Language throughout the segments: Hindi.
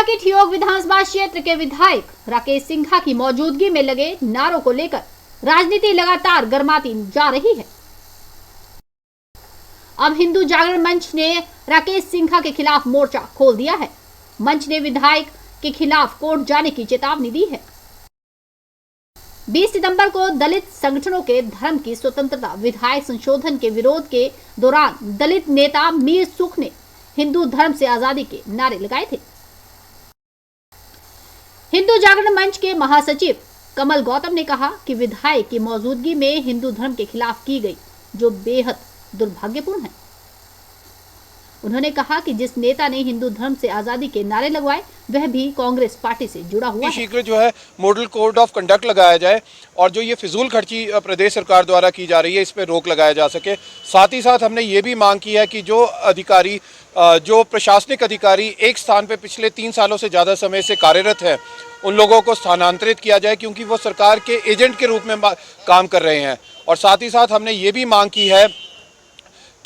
गोंडा के ठियोग विधानसभा क्षेत्र के विधायक राकेश सिंघा की मौजूदगी में लगे नारों को लेकर राजनीति लगातार गर्माती जा रही है। अब हिंदू जागरण मंच ने राकेश सिंघा के खिलाफ मोर्चा खोल दिया है। मंच ने विधायक के खिलाफ कोर्ट जाने की चेतावनी दी है। 20 सितंबर को दलित संगठनों के धर्म की स्वतंत्रता विधायक संशोधन के विरोध के दौरान दलित नेता मीर सुख ने हिंदू धर्म से आजादी के नारे लगाए थे। हिंदू जागरण मंच के महासचिव कमल गौतम ने कहा कि विधायक की मौजूदगी में हिंदू धर्म के खिलाफ की गई जो बेहद दुर्भाग्यपूर्ण है। उन्होंने कहा कि जिस नेता ने हिंदू धर्म से आजादी के नारे लगवाए वह भी कांग्रेस पार्टी से जुड़ा हुआ है। शीघ्र जो है मॉडल कोड ऑफ कंडक्ट लगाया जाए और जो ये फिजूल खर्ची प्रदेश सरकार द्वारा की जा रही है इस पर रोक लगाया जा सके। साथ ही साथ हमने ये भी मांग की है कि जो अधिकारी जो प्रशासनिक अधिकारी एक स्थान पर पिछले 3 सालों से ज़्यादा समय से कार्यरत है उन लोगों को स्थानांतरित किया जाए क्योंकि वो सरकार के एजेंट के रूप में काम कर रहे हैं। और साथ ही साथ हमने ये भी मांग की है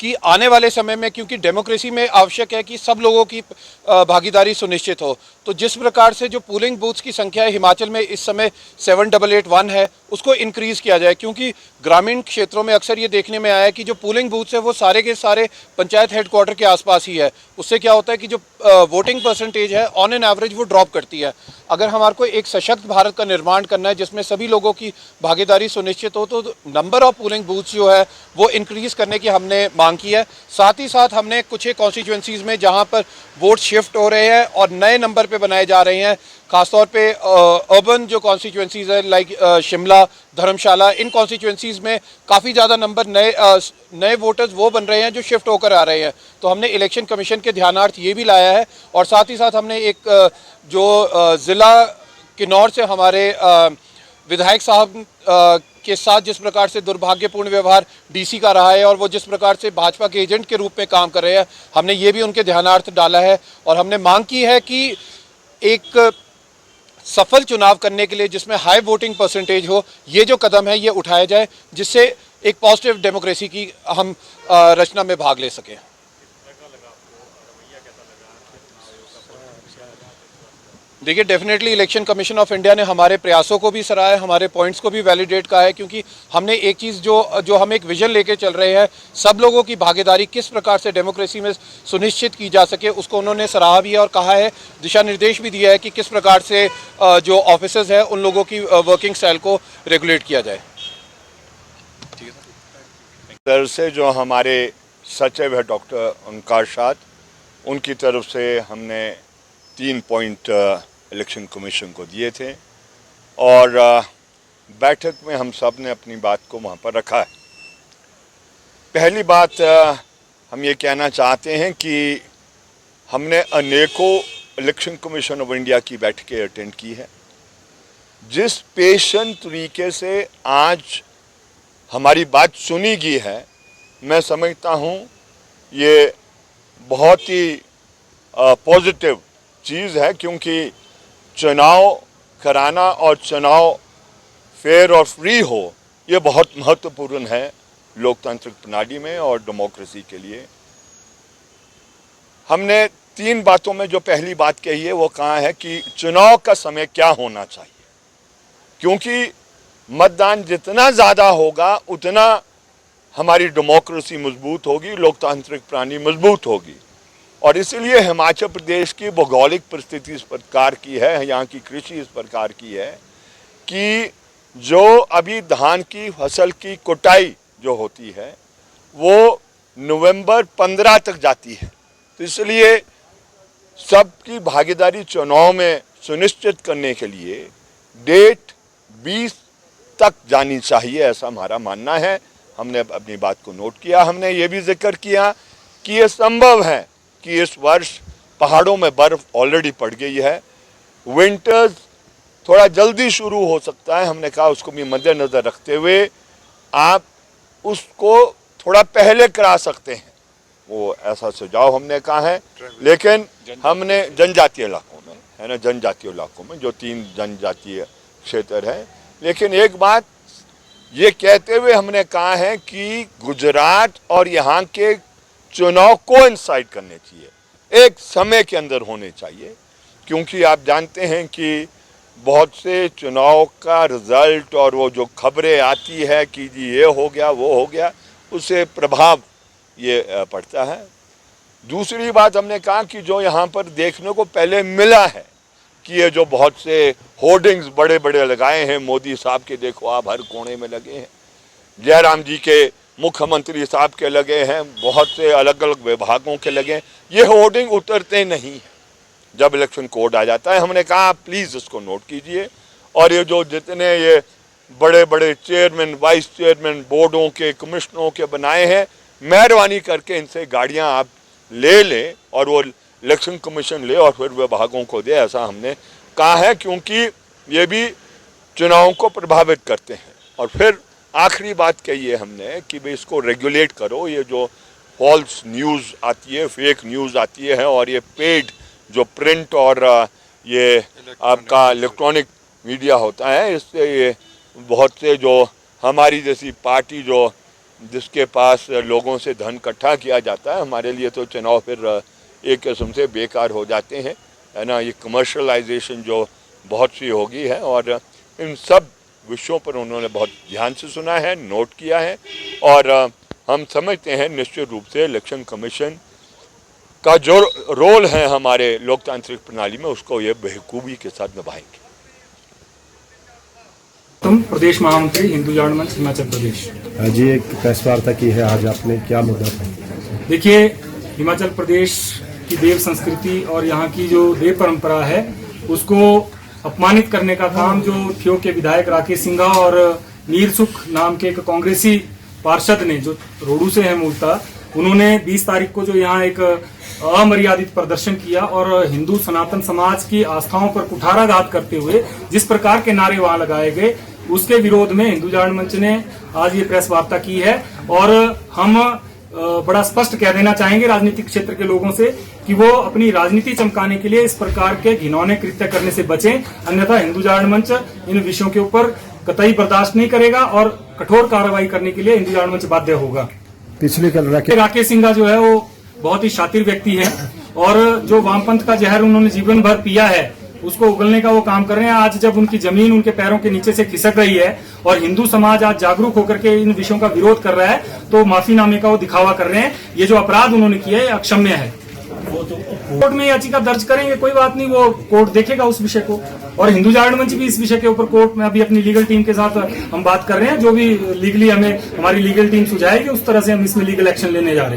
कि आने वाले समय में क्योंकि डेमोक्रेसी में आवश्यक है कि सब लोगों की भागीदारी सुनिश्चित हो, तो जिस प्रकार से जो पोलिंग बूथ्स की संख्या है हिमाचल में इस समय 7881 है उसको इंक्रीज़ किया जाए क्योंकि ग्रामीण क्षेत्रों में अक्सर ये देखने में आया है कि जो पोलिंग बूथ्स है वो सारे के सारे पंचायत हेडक्वार्टर के आसपास ही है। उससे क्या होता है कि जो वोटिंग परसेंटेज है ऑन एन एवरेज वो ड्रॉप करती है। अगर हमारे को एक सशक्त भारत का निर्माण करना है जिसमें सभी लोगों की भागीदारी सुनिश्चित हो तो नंबर ऑफ पोलिंग बूथ्स जो है वो इंक्रीज़ करने की हमने मांग की है। साथ ही साथ हमने कुछ एक कॉन्स्टिट्यूंसीज़ में जहाँ पर वोट शिफ्ट हो रहे हैं और नए नंबर पे बनाए जा रहे हैं, खासतौर पे अर्बन जो कॉन्स्टिट्यूंसीज़ है लाइक शिमला, धर्मशाला, इन कॉन्स्टिट्यूंसीज़ में काफ़ी ज़्यादा नंबर नए वोटर्स वो बन रहे हैं जो शिफ्ट होकर आ रहे हैं। तो हमने इलेक्शन कमीशन के ध्यानार्थ ये भी लाया है। और साथ ही साथ हमने एक जो ज़िला किन्नौर से हमारे विधायक साहब के साथ जिस प्रकार से दुर्भाग्यपूर्ण व्यवहार डीसी का रहा है और वो जिस प्रकार से भाजपा के एजेंट के रूप में काम कर रहे हैं, हमने ये भी उनके ध्यानार्थ डाला है। और हमने मांग की है कि एक सफल चुनाव करने के लिए जिसमें हाई वोटिंग परसेंटेज हो, ये जो कदम है ये उठाया जाए जिससे एक पॉजिटिव डेमोक्रेसी की हम रचना में भाग ले सकें। देखिए, definitely election commission of India ने हमारे प्रयासों को भी सराहा है, हमारे पॉइंट्स को भी वैलिडेट कहा है क्योंकि हमने एक चीज़ जो हम एक विजन लेके चल रहे हैं, सब लोगों की भागीदारी किस प्रकार से डेमोक्रेसी में सुनिश्चित की जा सके, उसको उन्होंने सराहा भी है और कहा है, दिशा निर्देश भी दिया है कि किस प्रकार से जो ऑफिसर्स हैं उन लोगों की वर्किंग स्टाइल को रेगुलेट किया जाए। तरफ से जो हमारे सचिव है डॉक्टर ओंकार शाद, उनकी तरफ से हमने 3 पॉइंट इलेक्शन कमीशन को दिए थे और बैठक में हम सब ने अपनी बात को वहाँ पर रखा है। पहली बात हम ये कहना चाहते हैं कि हमने अनेकों इलेक्शन कमीशन ऑफ इंडिया की बैठकें अटेंड की है। जिस पेशेंट तरीके से आज हमारी बात सुनी गई है, मैं समझता हूँ ये बहुत ही पॉजिटिव चीज़ है क्योंकि चुनाव कराना और चुनाव फेयर और फ्री हो ये बहुत महत्वपूर्ण है लोकतांत्रिक प्रणाली में और डेमोक्रेसी के लिए। हमने 3 बातों में जो पहली बात कही है वो कहा है कि चुनाव का समय क्या होना चाहिए, क्योंकि मतदान जितना ज़्यादा होगा उतना हमारी डेमोक्रेसी मजबूत होगी, लोकतांत्रिक प्रणाली मजबूत होगी। और इसीलिए हिमाचल प्रदेश की भौगोलिक परिस्थिति इस प्रकार की है, यहाँ की कृषि इस प्रकार की है कि जो अभी धान की फसल की कुटाई जो होती है वो नवंबर 15 तक जाती है। तो इसलिए सबकी भागीदारी चुनाव में सुनिश्चित करने के लिए डेट 20 तक जानी चाहिए, ऐसा हमारा मानना है। हमने अपनी बात को नोट किया। हमने ये भी जिक्र किया कि ये संभव है कि इस वर्ष पहाड़ों में बर्फ़ ऑलरेडी पड़ गई है, विंटर्स थोड़ा जल्दी शुरू हो सकता है। हमने कहा उसको भी मद्देनज़र रखते हुए आप उसको थोड़ा पहले करा सकते हैं, वो ऐसा सुझाव हमने कहा है। लेकिन हमने जनजातीय इलाकों में है ना, जनजातीय इलाकों में जो 3 जनजातीय क्षेत्र है। लेकिन एक बात ये कहते हुए हमने कहा है कि गुजरात और यहाँ के चुनाव कोइंसाइड करने चाहिए, एक समय के अंदर होने चाहिए। क्योंकि आप जानते हैं कि बहुत से चुनाव का रिजल्ट और वो जो खबरें आती है कि जी ये हो गया वो हो गया, उससे प्रभाव ये पड़ता है। दूसरी बात हमने कहा कि जो यहाँ पर देखने को पहले मिला है कि ये जो बहुत से होर्डिंग्स बड़े बड़े लगाए हैं मोदी साहब के, देखो आप हर कोने में लगे हैं, जयराम जी के, मुख्यमंत्री साहब के लगे हैं, बहुत से अलग अलग विभागों के लगे हैं, ये होर्डिंग उतरते नहीं हैं जब इलेक्शन कोड आ जाता है। हमने कहा प्लीज़ इसको नोट कीजिए, और ये जो जितने ये बड़े बड़े चेयरमैन, वाइस चेयरमैन बोर्डों के, कमिश्नरों के बनाए हैं, मेहरबानी करके इनसे गाड़ियां आप ले लें और वो इलेक्शन कमीशन ले और फिर विभागों को दे, ऐसा हमने कहा है, क्योंकि ये भी चुनावों को प्रभावित करते हैं। और फिर आखिरी बात कही है हमने कि भाई इसको रेगुलेट करो, ये जो फॉल्स न्यूज़ आती है, फेक न्यूज़ आती है, और ये पेड जो प्रिंट और ये आपका इलेक्ट्रॉनिक मीडिया होता है, इससे ये बहुत से जो हमारी जैसी पार्टी जो जिसके पास लोगों से धन इकट्ठा किया जाता है, हमारे लिए तो चुनाव फिर एक किस्म से बेकार हो जाते हैं, है ना। ये कमर्शलाइजेशन जो बहुत सी होगी है, और इन सब विषयों पर उन्होंने बहुत ध्यान से सुना है, नोट किया है, और हम समझते हैं निश्चित रूप से इलेक्शन कमीशन का जो रोल है हमारे लोकतांत्रिक प्रणाली में, उसको ये बखूबी के साथ निभाएंगे। तुम प्रदेश महामंत्री हिंदू जागरण मंच हिमाचल प्रदेश। जी, एक प्रेस वार्ता की है आज आपने, क्या मुद्दा था? देखिए, हिमाचल प्रदेश की देव संस्कृति और यहाँ की जो देव परंपरा है उसको अपमानित करने का काम जो ठियोग के विधायक राकेश सिंघा और नीर सुख नाम के एक कांग्रेसी पार्षद ने, जो रोडू से है मूलतः, उन्होंने 20 तारीख को जो यहाँ एक अमर्यादित प्रदर्शन किया और हिंदू सनातन समाज की आस्थाओं पर कुठाराघात करते हुए जिस प्रकार के नारे वहां लगाए गए, उसके विरोध में हिंदू जागरण मंच ने आज ये प्रेस वार्ता की है। और हम बड़ा स्पष्ट कह देना चाहेंगे राजनीतिक क्षेत्र के लोगों से कि वो अपनी राजनीति चमकाने के लिए इस प्रकार के घिनौने कृत्य करने से बचें, अन्यथा हिंदू जागरण मंच इन विषयों के ऊपर कतई बर्दाश्त नहीं करेगा और कठोर कार्रवाई करने के लिए हिंदू जागरण मंच बाध्य होगा। पिछले कल राकेश सिंघा जो है वो बहुत ही शातिर व्यक्ति है, और जो वामपंथ का जहर उन्होंने जीवन भर पिया है उसको उगलने का वो काम कर रहे हैं। आज जब उनकी जमीन उनके पैरों के नीचे से खिसक रही है और हिंदू समाज आज जागरूक होकर के इन विषयों का विरोध कर रहा है, तो माफीनामे का वो दिखावा कर रहे हैं। ये जो अपराध उन्होंने किया है अक्षम्य है। कोर्ट में याचिका दर्ज करेंगे, कोई बात नहीं, वो कोर्ट देखेगा उस विषय को। और हिंदू जागरण मंच भी इस विषय के ऊपर कोर्ट में अभी अपनी लीगल टीम के साथ हम बात कर रहे हैं, जो भी लीगली हमें हमारी लीगल टीम सुझाएगी उस तरह से हम इसमें लीगल एक्शन लेने जा रहे हैं।